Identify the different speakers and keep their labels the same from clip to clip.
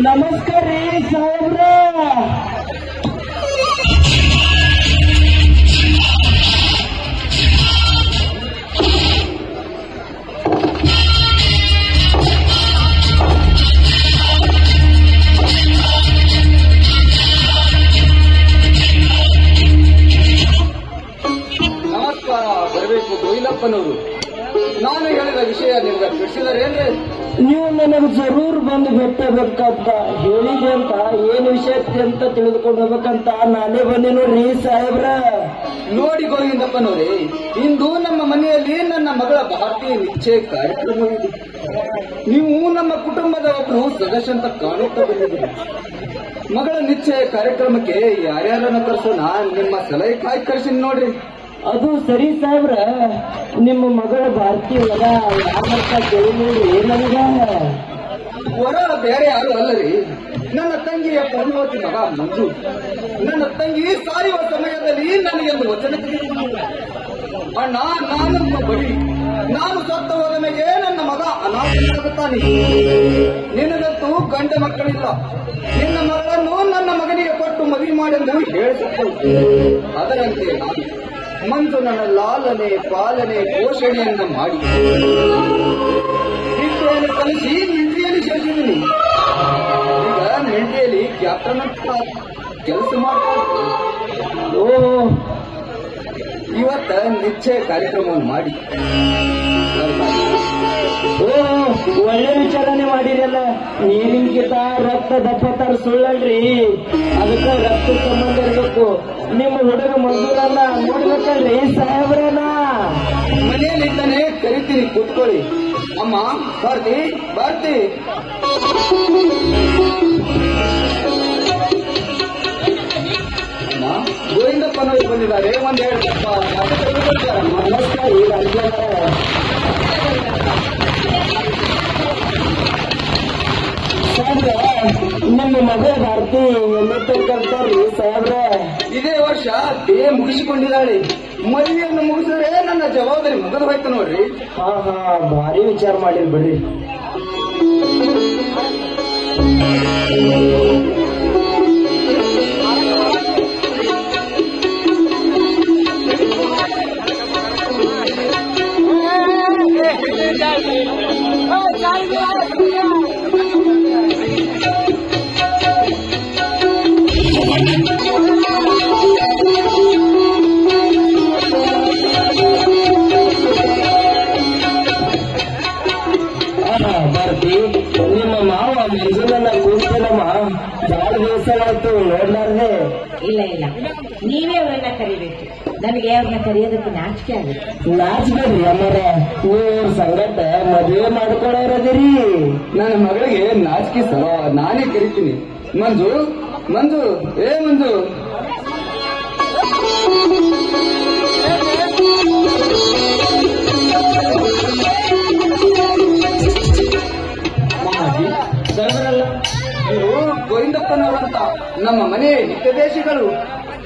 Speaker 1: ನಮಸ್ಕಾರ ರೀ ಸಾಹೇಬ್ರ.
Speaker 2: ನಮಸ್ಕಾರ. ಬರಬೇಕು ಗೋವಿಂದಪ್ಪನವರು. ನಾನು ಹೇಳಿದ ವಿಷಯ ನಿಮ್ಗೆ ತಿಳಿಸಿದರೇನ್ರಿ?
Speaker 1: ನೀವು ನನಗೆ ಜರೂರ್ ಬಂದು ಭೇಟಬೇಕಂತ ಹೇಳಿದೆ ಅಂತ ಏನ್ ವಿಷಯ ಅಂತ ತಿಳಿದುಕೊಂಡು ಹೋಗ್ಬೇಕಂತ ನಾನೇ ಬಂದೆ ನೋಡ್ರಿ ಸಾಹೇಬ್ರ.
Speaker 2: ನೋಡಿ ಗೋವಿಂದಪ್ಪನವರೇ, ಇಂದು ನಮ್ಮ ಮನೆಯಲ್ಲಿ ನನ್ನ ಮಗಳ ಭಾರತೀಯ ನಿಶ್ಚಯ ಕಾರ್ಯಕ್ರಮವಿದೆ. ನೀವು ನಮ್ಮ ಕುಟುಂಬದ ಒಬ್ಬರು ಸದಸ್ಯ ಅಂತ ಕಾಣುತ್ತಾ ಬಂದಿದ್ದೀರಿ. ಮಗಳ ನಿಶ್ಚಯ ಕಾರ್ಯಕ್ರಮಕ್ಕೆ ಯಾರ್ಯಾರನ್ನ ಕರ್ಸೋಣ ನಿಮ್ಮ ಸಲಹೆ ಕಾಯಿ ಕರ್ಸಿ ನೋಡ್ರಿ.
Speaker 1: ಅದು ಸರಿ ಸಾಹೇಬ್ರ, ನಿಮ್ಮ ಮಗಳ ಭಾರತೀಯ ಹೊರ ಯಾವಂತ ಕೇಳಿ ನೋಡ್ರಿ ನನಗ.
Speaker 2: ಹೊರ ಬೇರೆ ಯಾರು ಅಲ್ಲರಿ, ನನ್ನ ತಂಗಿಯ ಪದ್ಮಾವತಿ ಮಗ ಮಂಜು. ನನ್ನ ತಂಗಿ ಸಾಯುವ ಸಮಯದಲ್ಲಿ ನನಗೆಂದು ವಚನ ತಿಳಿದುಕೊಂಡ, ಅಣ್ಣ ನಾನಮ್ಮ ಬಡಿ, ನಾನು ಸತ್ತ ಹೋದ ಮೇಲೆ ನನ್ನ ಮಗ ಅನಾಥನಾಗುತ್ತಾನೆ. ನಿನಗಂತೂ ಗಂಡ ಮಕ್ಕಳಿಲ್ಲ, ನಿನ್ನ ಮಗಳನ್ನು ನನ್ನ ಮಗನಿಗೆ ಕೊಟ್ಟು ಮದುವೆ ಮಾಡೆಂದು ಹೇಳಿಸಿದ್ದಳು. ಅದರಂತೆ ನಾನು ಮಂಜು ನನ್ನ ಲಾಲನೆ ಪಾಲನೆ ಪೋಷಣೆಯನ್ನ ಮಾಡಿ ವಿದ್ಯೆಯನ್ನು ಕಲಿಸಿ ಮಿಲಿಟರಿಯಲ್ಲಿ ಸೇರಿಸಿದ್ದೀನಿ. ಈಗ ಮಿಲಿಟರಿಯಲ್ಲಿ ಕ್ಯಾಪ್ಟನ್ ಅಂತ ಕೆಲಸ ಮಾಡ್ತಾರೆ. ಇವತ್ತ ನಿಶ್ಚಯ ಕಾರ್ಯಕ್ರಮವನ್ನು ಮಾಡಿ
Speaker 1: ಒಳ್ಳೆ ವಿಚಾರನೆ ಮಾಡಿರಲ್ಲ. ನೀರಿನ್ಕಿಂತ ರಕ್ತ ದಪ್ಪತ್ತಾರ ಸುಳ್ಳಲ್ರಿ, ಅದಕ್ಕೆ ರಕ್ತ ಸಂಬಂಧ ಇರಬೇಕು. ನಿಮ್ಮ ಹುಡುಗ ಮಂಜೂರನ್ನ ನೋಡ್ಬೇಕಲ್ರಿ ಸಾಹೇಬ್ರನ.
Speaker 2: ಮನೆಯಲ್ಲಿದ್ದಾನೆ, ಕರಿತೀನಿ, ಕೂತ್ಕೊಳ್ಳಿ. ಅಮ್ಮ ಭಾರತಿ, ಭಾರತಿ. ಗೋವಿಂದಪ್ಪನವರು ಬಂದಿದ್ದಾರೆ. ಒಂದೆರಡು
Speaker 1: ನಿಮ್ಮ ಮಗ ಭಾರತಿ ಎಲ್ಲಿ ಕರ್ತಾರ್ರಿ ಸಾಹೇಬ್ರ?
Speaker 2: ಇದೇ ವರ್ಷ ಮುಗಿಸಿಕೊಂಡಿದ್ದಾಳೆ. ಮದುವೆಯನ್ನು ಮುಗಿಸಿದ್ರೆ ನನ್ನ ಜವಾಬ್ದಾರಿ ಮುಗಿದು ಹೋಯ್ತು ನೋಡ್ರಿ.
Speaker 1: ಹಾ ಭಾರಿ ವಿಚಾರ ಮಾಡಿರಿ ಬಿಡ್ರಿ. ಭಾರತಿ, ನಿಮ್ಮ ಮಾವ ಮಂಜುನನ್ನ ಕೂರ್ತೇನಮ್ಮ, ಬಹಳ ದಿವಸ ಆಯ್ತು ನೋಡ್ಲಾರ್ದೆ.
Speaker 3: ಇಲ್ಲ, ನೀವೇ ಅವರನ್ನ ಕರಿಬೇಕು. ನನಗೆ ಅವ್ರನ್ನ ಕರೆಯೋದಕ್ಕೆ ನಾಚಿಕೆ ಆಗುತ್ತೆ.
Speaker 1: ನಾಚ್ಬೇಡ್ರಿ ಅಮ್ಮರ, ನೀವು ಸಂಗಟ ಮದುವೆ ಮಾಡ್ಕೊಳ್ಳೋರದಿರಿ.
Speaker 2: ನನ್ನ ಮಗಳಿಗೆ ನಾಚಿಕೆ ಸಲ ನಾನೇ ಕರಿತೀನಿ. ಮಂಜು, ಮಂಜು, ಏ ಮಂಜು.
Speaker 1: ಸರ್ವರಲ್ಲ,
Speaker 2: ಇವರು ಗೋವಿಂದಪ್ಪನವರಂತ ನಮ್ಮ ಮನೆ ನಿತ್ಯದೇಶಿಗಳು.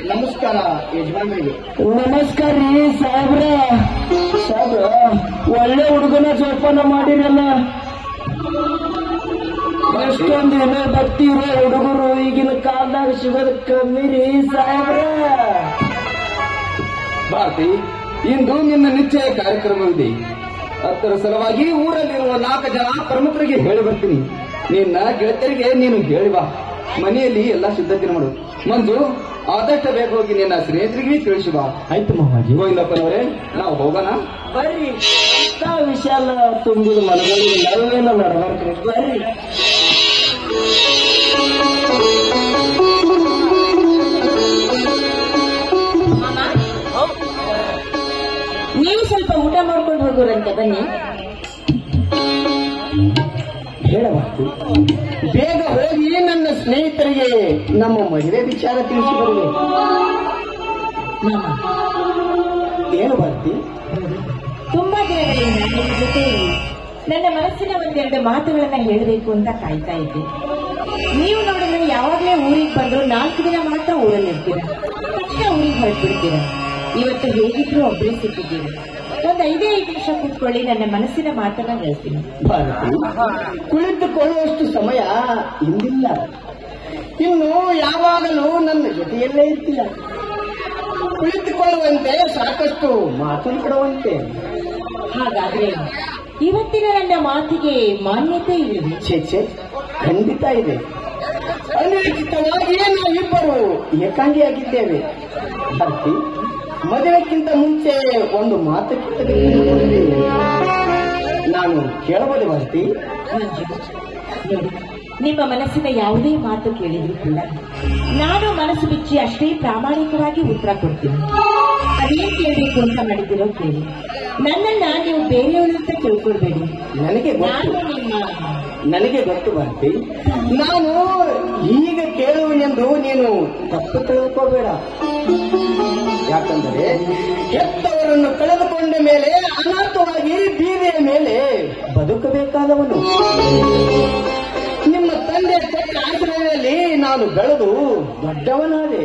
Speaker 2: ನಮಸ್ಕಾರ ಯಜಮಾನರಿಗೆ.
Speaker 1: ನಮಸ್ಕಾರ ರೀ ಸಾಹೇಬ್ರ. ಸಾಹೇಬ್ರ, ಒಳ್ಳೆ ಹುಡುಗನ ಜೋಪಾನ ಮಾಡಿರಲ್ಲ. ಎಷ್ಟೊಂದು ಏನೋ ಭಕ್ತಿ ಇರೋ ಹುಡುಗರು ಈಗಿನ ಕಾಲದಾಗ ಸಿಗೋದು ಕಮ್ಮಿ ರೀ ಸಾಹೇಬ್ರ.
Speaker 2: ಭಾರತಿ, ಇಂದು ನಿನ್ನ ನಿಶ್ಚಯ ಕಾರ್ಯಕ್ರಮವಿದೆ. ಅದರ ಸಲುವಾಗಿ ಊರಲ್ಲಿರುವ 4 ಜನ ಪ್ರಮುಖರಿಗೆ ಹೇಳಿ ಬರ್ತೀನಿ. ನಿನ್ನ ಗೆಳತಿಯರಿಗೆ ನೀನು ಹೇಳಿ ಬಾ. ಮನೆಯಲ್ಲಿ ಎಲ್ಲಾ ಸಿದ್ಧತೆ ಮಾಡು. ಮಂಜು, ಆದಷ್ಟು ಬೇಗ ಹೋಗಿ ನಿನ್ನ ಸ್ನೇಹಿತರಿಗೆ ತಿಳಿಸಿ ಬಾ.
Speaker 1: ಆಯ್ತು ಮಾಮಾಜಿ.
Speaker 2: ಗೋವಿಂದಪ್ಪನವರೇ, ನಾವು ಹೋಗೋಣ.
Speaker 1: ಬರ್ರಿ, ವಿಶಾಲ ತುಂಬಿದ ಮನಗಳಿಗೆ ನಾವೇನ ನಡಬಾರ್ಕ್ರಿ. ಬರ್ರಿ.
Speaker 3: ನೀವು ಸ್ವಲ್ಪ ಊಟ ನೋಡ್ಕೊಂಡು ಹೋಗೋರಂತೆ, ಬನ್ನಿ.
Speaker 1: ಹೇಳಬಾರ್ದು. ಬೇಗ ಹೋಗಿ ನನ್ನ ಸ್ನೇಹಿತರಿಗೆ ನಮ್ಮ ಮದುವೆ ವಿಚಾರ ತಿಳಿಸಿ ಬರುವೆ. ಏನು ಬರ್ತಿ?
Speaker 3: ತುಂಬಾ ದಿನಗಳಿಂದ ನಿಮ್ಮ ಜೊತೆ ನನ್ನ ಮನಸ್ಸಿನ ಒಂದೆರಡು ಮಾತುಗಳನ್ನ ಹೇಳಬೇಕು ಅಂತ ಕಾಯ್ತಾ ಇದ್ದೆ. ನೀವು ನೋಡಿದ್ರೆ ಯಾವಾಗಲೇ ಊರಿಗೆ ಬಂದ್ರು 4 ದಿನ ಮಾತ್ರ ಊರಲ್ಲಿ ಇರ್ತೀರ, ತಕ್ಷಣ ಊರಿಗೆ ಹೊರಟ್ಬಿಡ್ತೀರ. ಇವತ್ತು ಹೇಗಿದ್ರು ಒಬ್ಬರೇ ಸಿಕ್ಕಿದ್ದೀರಿ. ಒಂದು 5 ನಿಮಿಷ ಕೂತ್ಕೊಳ್ಳಿ, ನನ್ನ ಮನಸ್ಸಿನ ಮಾತನ್ನ ಹೇಳ್ತೀನಿ.
Speaker 1: ಭಾರತಿ, ಕುಳಿತುಕೊಳ್ಳುವಷ್ಟು ಸಮಯ ಇಂದಿಲ್ಲ. ಇನ್ನು ಯಾವಾಗಲೂ ನನ್ನ ಜೊತೆಯಲ್ಲೇ ಇರ್ತೀಯ. ಕುಳಿತುಕೊಳ್ಳುವಂತೆ, ಸಾಕಷ್ಟು ಮಾತನಾಡುವಂತೆ.
Speaker 3: ಹಾಗಾದ್ರೆ ಇವತ್ತಿನ ನನ್ನ ಮಾತಿಗೆ ಮಾನ್ಯತೆ ಇದೆ?
Speaker 1: ಛೇ, ಖಂಡಿತ ಇದೆ. ಅನಿರೀಕ್ಷಿತವಾಗಿಯೇ ನಾವಿಬ್ಬರು ಏಕಾಂಗಿಯಾಗಿದ್ದೇವೆ. ಭಾರತಿ, ಮದುವೆಕ್ಕಿಂತ ಮುಂಚೆ ಒಂದು ಮಾತುಕತೆ ನಾನು ಕೇಳಬಹುದು ಭಾರತಿ?
Speaker 3: ನಿಮ್ಮ ಮನಸ್ಸಿನ ಯಾವುದೇ ಮಾತು ಕೇಳಿದ್ರು ಕೂಡ ನಾನು ಮನಸ್ಸು ಬಿಚ್ಚಿ ಅಷ್ಟೇ ಪ್ರಾಮಾಣಿಕವಾಗಿ ಉತ್ತರ ಕೊಡ್ತೀನಿ. ಅದೇನ್ ಕೇಳಬೇಕು ಅಂತ ಮಾಡಿದಿರೋ ಕೇಳಿ. ನನ್ನನ್ನ ನೀವು ಬೇರೆಯವಳು ಅಂತ ತಿಳ್ಕೊಳ್ಬೇಡಿ.
Speaker 1: ನನಗೆ ಗೊತ್ತು ಭಾರತಿ. ನಾನು ಈಗ ಕೇಳುವನೆಂದು ನೀನು ತಪ್ಪು ತಿಳ್ಕೋಬೇಡ. ಯಾಕಂದರೆ ಹೆತ್ತವರನ್ನು ಕಳೆದುಕೊಂಡ ಮೇಲೆ ಅನಾಥವಾಗಿ ಬೀದಿಯ ಮೇಲೆ ಬದುಕಬೇಕಾದವನು. ನಿಮ್ಮ ತಂದೆ ಕೊಟ್ಟ ಆಶ್ರಯದಲ್ಲಿ ನಾನು ಬೆಳೆದು ದೊಡ್ಡವನಾದೆ.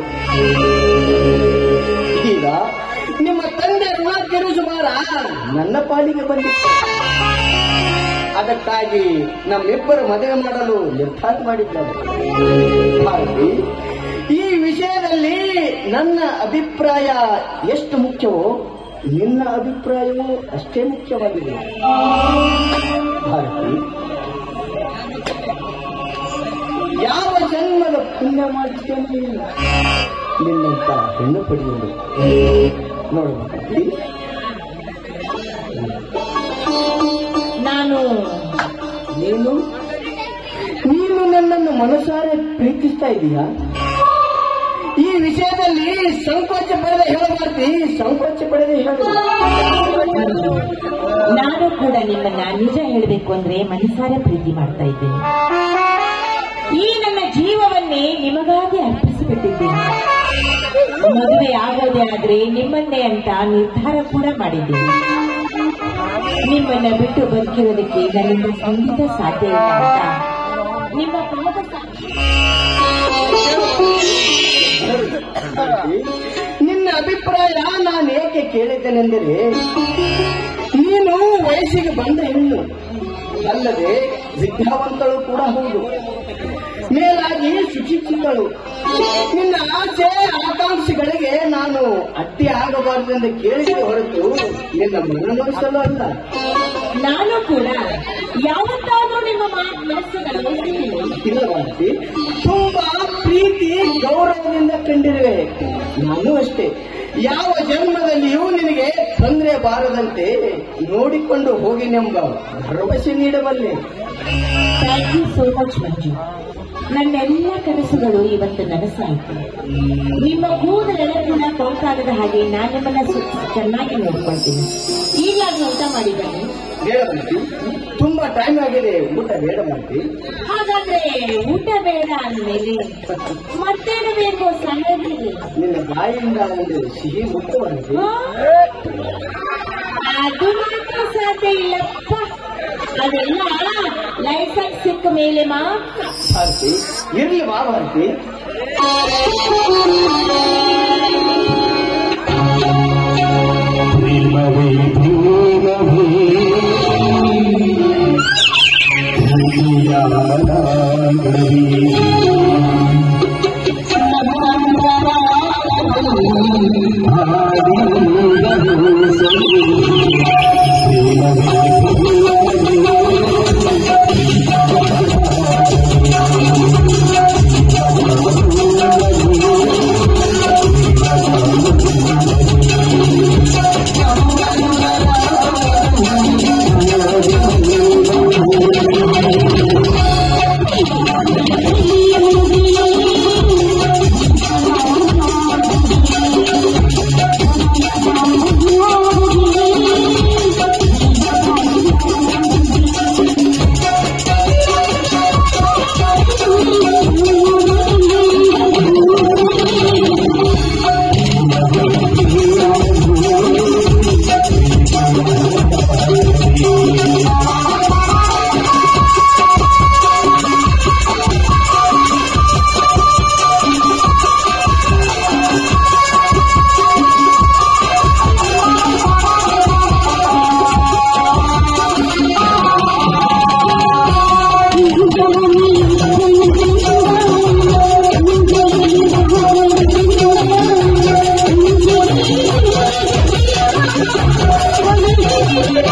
Speaker 1: ಈಗ ನಿಮ್ಮ ತಂದೆ ಋಣ ತೀರಿಸುವಾರ ನನ್ನ ಪಾಲಿಗೆ ಬಂದಿತ್ತು. ಅದಕ್ಕಾಗಿ ನಮ್ಮಿಬ್ಬರು ಮದುವೆ ಮಾಡಲು ನಿರ್ಧಾರ ಮಾಡಿದ್ದಾರೆ. ಭಾರತಿ, ಈ ವಿಷಯದಲ್ಲಿ ನನ್ನ ಅಭಿಪ್ರಾಯ ಎಷ್ಟು ಮುಖ್ಯವೋ ನಿನ್ನ ಅಭಿಪ್ರಾಯವೂ ಅಷ್ಟೇ ಮುಖ್ಯವಾಗಿದೆ. ಭಾರತಿ, ಯಾವ ಜನ್ಮದ ಪುಣ್ಯ ಮಾಡಿದ್ದೇನೆ ನಿನ್ನಂತ ಹೆಣ್ಣು ಪಡೆಯಲು. ನೋಡು ಭಾರತಿ, ನೀನು ನನ್ನನ್ನು ಮನಸಾರೆ ಪ್ರೀತಿಸ್ತಾ ಇದೀಯಾ? ಈ ವಿಷಯದಲ್ಲಿ ಸಂಕೋಚ ಪಡೆದ ಹೇಳಬಾರ್ದು, ಸಂಕೋಚ ಪಡೆದ ಹೇಳು.
Speaker 3: ನಾನು ಕೂಡ ನಿಮ್ಮನ್ನ ನಿಜ ಹೇಳಬೇಕು ಅಂದ್ರೆ ಮನಸಾರೆ ಪ್ರೀತಿ ಮಾಡ್ತಾ ಇದ್ದೇನೆ. ಈ ನನ್ನ ಜೀವವನ್ನೇ ನಿಮಗಾಗಿ ಅರ್ಪಿಸಿಬಿಟ್ಟಿದ್ದೇನೆ. ಮದುವೆ ಆಗೋದೇ ಆದ್ರೆ ನಿಮ್ಮನ್ನೇ ಅಂತ ನಿರ್ಧಾರ ಕೂಡ ಮಾಡಿದ್ದೇನೆ. ನಿಮ್ಮನ್ನ ಬಿಟ್ಟು ಬದುಕಿರೋದಕ್ಕೆ ನನ್ನಿಂದ ಖಂಡಿತ ಸಾಧ್ಯ ಇಲ್ಲ ಅಂತ ನಿಮ್ಮ ಪಾದ
Speaker 1: ನಿನ್ನ ಅಭಿಪ್ರಾಯ ನಾನು ಏಕೆ ಕೇಳಿದ್ದೇನೆಂದರೆ, ನೀನು ವಯಸ್ಸಿಗೆ ಬಂದ ಹೆಣ್ಣು ಅಲ್ಲದೆ ವಿದ್ಯಾವಂತಳು ಕೂಡ ಹೌದು, ಮೇಲಾಗಿ ಸುಶಿಕ್ಷಿತಳು. ನಿನ್ನ ಆಸೆ ಆಕಾಂಕ್ಷೆಗಳಿಗೆ ನಾನು ಅಡ್ಡಿ ಆಗಬಾರದೆಂದು ಕೇಳಿದ ಹೊರತು ನಿನ್ನ ಮನನೊಲಿಸಲು ಅಲ್ಲ.
Speaker 3: ನಾನು ಕೂಡ ಯಾವತ್ತಾದ್ರೂ ನಿಮ್ಮ ಮನಸ್ಸನ್ನು
Speaker 1: ಇಲ್ಲವಾಸಿ ತುಂಬಾ ಪ್ರೀತಿ ಗೌರವದಿಂದ ಕಂಡಿರುವೆ. ನಾನು ಅಷ್ಟೇ. ಯಾವ ಜನ್ಮದಲ್ಲಿಯೂ ನಿನಗೆ ತೊಂದರೆ ಬಾರದಂತೆ ನೋಡಿಕೊಂಡು ಹೋಗಿನೆಂಬ ಭರವಸೆ ನೀಡಬಲ್ಲೆ.
Speaker 3: ಥ್ಯಾಂಕ್ ಯು ಸೋ ಮಚ್ ಮಂಜು. ನನ್ನೆಲ್ಲ ಕನಸುಗಳು ಇವತ್ತು ನನಸಾಯಿತು. ನಿಮ್ಮ ಕೂದಲೆಲ್ಲ ಕೂಡ ಕೌಕಾಲದ ಹಾಗೆ ನಾನು ನಿಮ್ಮನ್ನ ಚೆನ್ನಾಗಿ ನೋಡ್ಕೊಳ್ತೀನಿ. ಈಗಾಗಲೇ ಊಟ ಮಾಡಿದ್ದಾನೆ?
Speaker 1: ತುಂಬಾ ಟೈಮ್ ಆಗಿದೆ, ಊಟ ಬೇಡ ಮಾಡ್ತಿ.
Speaker 3: ಹಾಗಾದ್ರೆ ಊಟ ಬೇಡ ಅಂದ್ಮೇಲೆ ಮತ್ತೇನು ಬೇಕು ಸಮಯದಲ್ಲಿ?
Speaker 1: ನಿನ್ನ ಬಾಯಿಂದ ಒಂದು ಸಿಹಿ ಮುಟ್ಟವಾಗಿದೆ.
Speaker 3: ಅದು ಮಾತ್ರ ಸಾಧ್ಯ ಇಲ್ಲಪ್ಪ. ಅದೆಲ್ಲ ಲೈಸೆನ್ಸ್ ಸಿಕ್ಕ ಮೇಲೆ ಮಾತ್ರ.
Speaker 1: ಭಾರತಿ, ಇರ್ಲಿ ಬಾ ಭಾರತಿ.
Speaker 3: ಠಠಠಠ